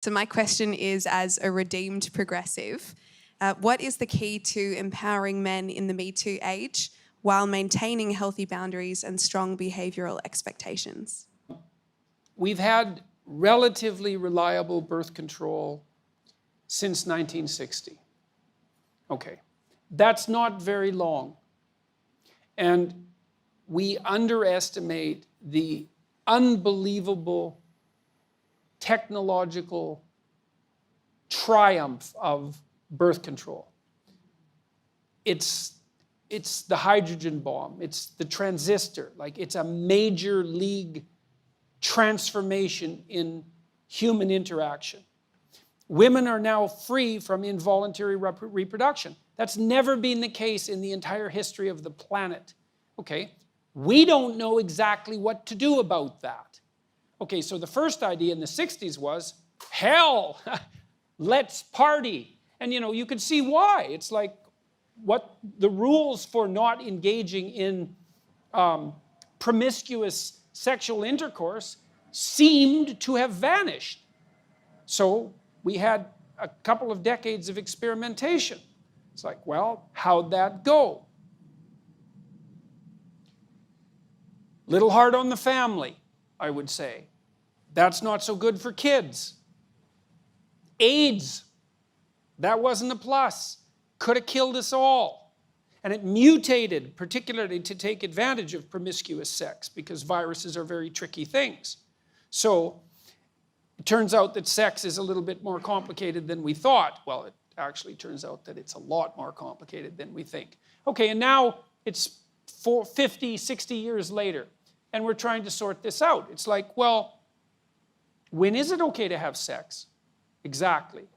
So my question is, as a redeemed progressive, what is the key to empowering men in the Me Too age while maintaining healthy boundaries and strong behavioural expectations? We've had relatively reliable birth control since 1960. Okay, that's not very long. And we underestimate the unbelievable technological triumph of birth control. It's the hydrogen bomb, it's the transistor, like it's a major league transformation in human interaction. Women are now free from involuntary reproduction. That's never been the case in the entire history of the planet. Okay, we don't know exactly what to do about that. Okay, so the first idea in the 60s was, hell, let's party. And you could see why. It's like what the rules for not engaging in promiscuous sexual intercourse seemed to have vanished. So we had a couple of decades of experimentation. It's like, well, how'd that go? Little hard on the family, I would say. That's not so good for kids. AIDS, that wasn't a plus. Could have killed us all. And it mutated, particularly to take advantage of promiscuous sex, because viruses are very tricky things. So it turns out that sex is a little bit more complicated than we thought. Well, it actually turns out that it's a lot more complicated than we think. Okay, and now it's 50, 60 years later, and we're trying to sort this out. It's like, well, when is it okay to have sex? Exactly.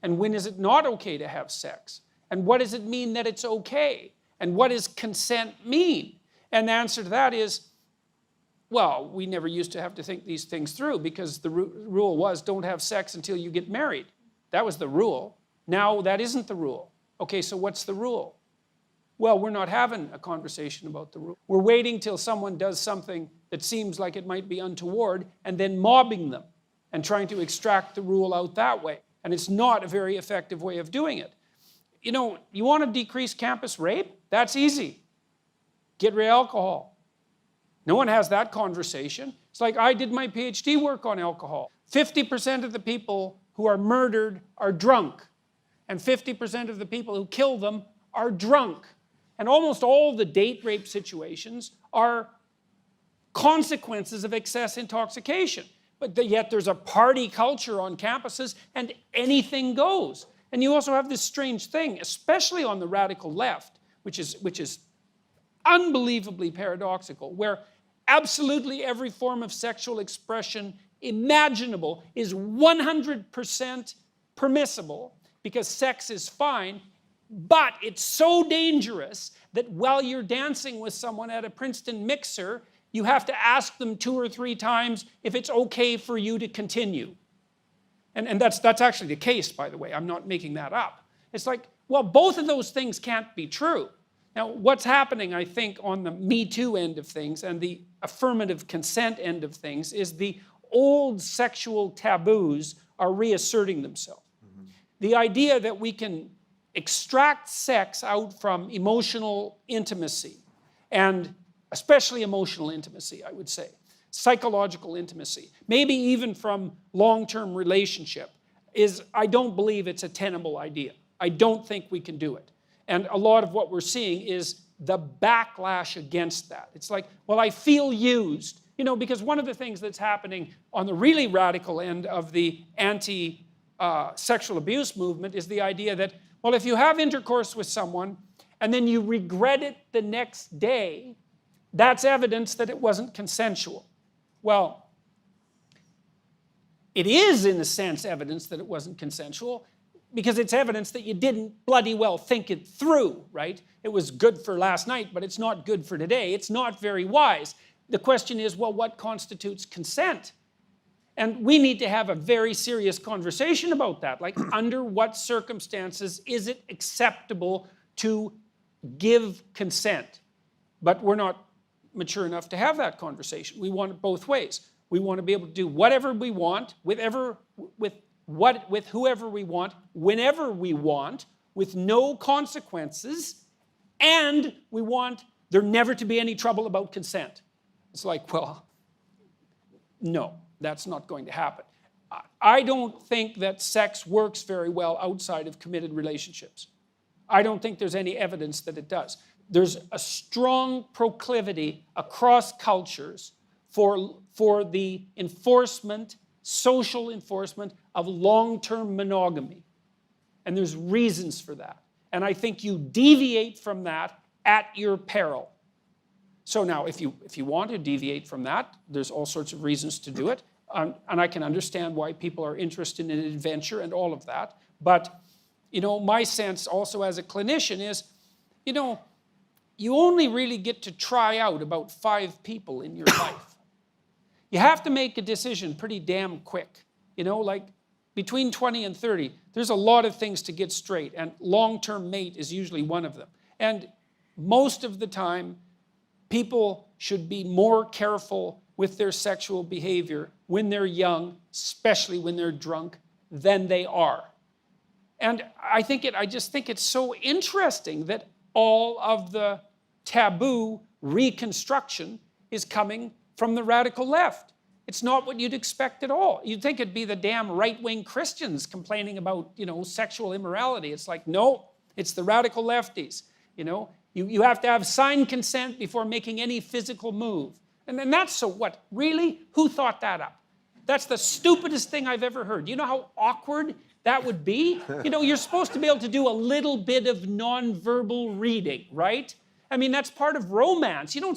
And when is it not okay to have sex? And what does it mean that it's okay? And what does consent mean? And the answer to that is, well, we never used to have to think these things through, because the rule was don't have sex until you get married. That was the rule. Now that isn't the rule. Okay, so what's the rule? Well, we're not having a conversation about the rule. We're waiting till someone does something that seems like it might be untoward and then mobbing them and trying to extract the rule out that way. And it's not a very effective way of doing it. You want to decrease campus rape? That's easy. Get rid of alcohol. No one has that conversation. It's like I did my PhD work on alcohol. 50% of the people who are murdered are drunk. And 50% of the people who kill them are drunk. And almost all the date rape situations are consequences of excess intoxication. But yet there's a party culture on campuses and anything goes. And you also have this strange thing, especially on the radical left, which is unbelievably paradoxical, where absolutely every form of sexual expression imaginable is 100% permissible because sex is fine, but it's so dangerous that while you're dancing with someone at a Princeton mixer, you have to ask them 2 or 3 times if it's okay for you to continue. And that's actually the case, by the way. I'm not making that up. It's like, well, both of those things can't be true. Now, what's happening, I think, on the Me Too end of things and the affirmative consent end of things is the old sexual taboos are reasserting themselves. Mm-hmm. The idea that we can extract sex out from emotional intimacy, and especially emotional intimacy, I would say, psychological intimacy, maybe even from long-term relationship, I don't believe it's a tenable idea. I don't think we can do it. And a lot of what we're seeing is the backlash against that. It's like, well, I feel used. Because one of the things that's happening on the really radical end of the anti-sexual abuse movement is the idea that, well, if you have intercourse with someone and then you regret it the next day, that's evidence that it wasn't consensual. Well, it is, in a sense, evidence that it wasn't consensual, because it's evidence that you didn't bloody well think it through, right? It was good for last night, but it's not good for today. It's not very wise. The question is, well, what constitutes consent? And we need to have a very serious conversation about that. Like, under what circumstances is it acceptable to give consent? But we're not mature enough to have that conversation. We want it both ways. We want to be able to do whatever we want with with whoever we want, whenever we want, with no consequences, and we want there never to be any trouble about consent. It's like, well, no, that's not going to happen. I don't think that sex works very well outside of committed relationships. I don't think there's any evidence that it does. There's a strong proclivity across cultures for the enforcement, social enforcement of long-term monogamy. And there's reasons for that. And I think you deviate from that at your peril. So now, if you want to deviate from that, there's all sorts of reasons to do it. And I can understand why people are interested in adventure and all of that. But, my sense also as a clinician is, you only really get to try out about 5 people in your life. You have to make a decision pretty damn quick. Like between 20 and 30, there's a lot of things to get straight, and long-term mate is usually one of them. And most of the time, people should be more careful with their sexual behavior when they're young, especially when they're drunk, than they are. And I just think it's so interesting that all of the taboo reconstruction is coming from the radical left. It's not what you'd expect at all. You'd think it'd be the damn right-wing Christians complaining about, sexual immorality. It's like, no, it's the radical lefties. You have to have signed consent before making any physical move. And then that's so what? Really? Who thought that up? That's the stupidest thing I've ever heard. You know how awkward that would be? You're supposed to be able to do a little bit of nonverbal reading, right? I mean, that's part of romance. You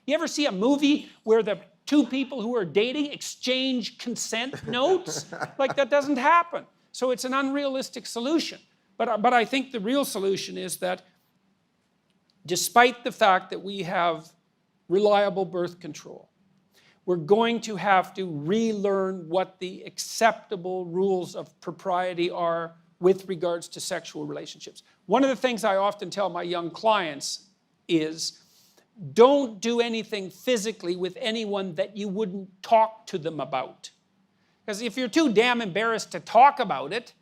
ever see a movie where the 2 people who are dating exchange consent notes? Like, that doesn't happen. So it's an unrealistic solution. But I think the real solution is that despite the fact that we have reliable birth control, we're going to have to relearn what the acceptable rules of propriety are with regards to sexual relationships. One of the things I often tell my young clients is, don't do anything physically with anyone that you wouldn't talk to them about. Because if you're too damn embarrassed to talk about it,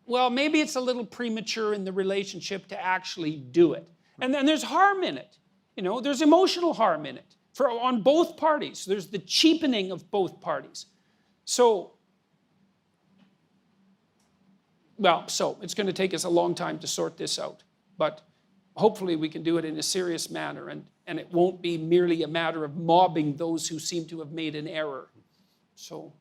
well, maybe it's a little premature in the relationship to actually do it. And then there's harm in it. There's emotional harm in it on both parties. There's the cheapening of both parties. So it's going to take us a long time to sort this out. But hopefully we can do it in a serious manner, and it won't be merely a matter of mobbing those who seem to have made an error. So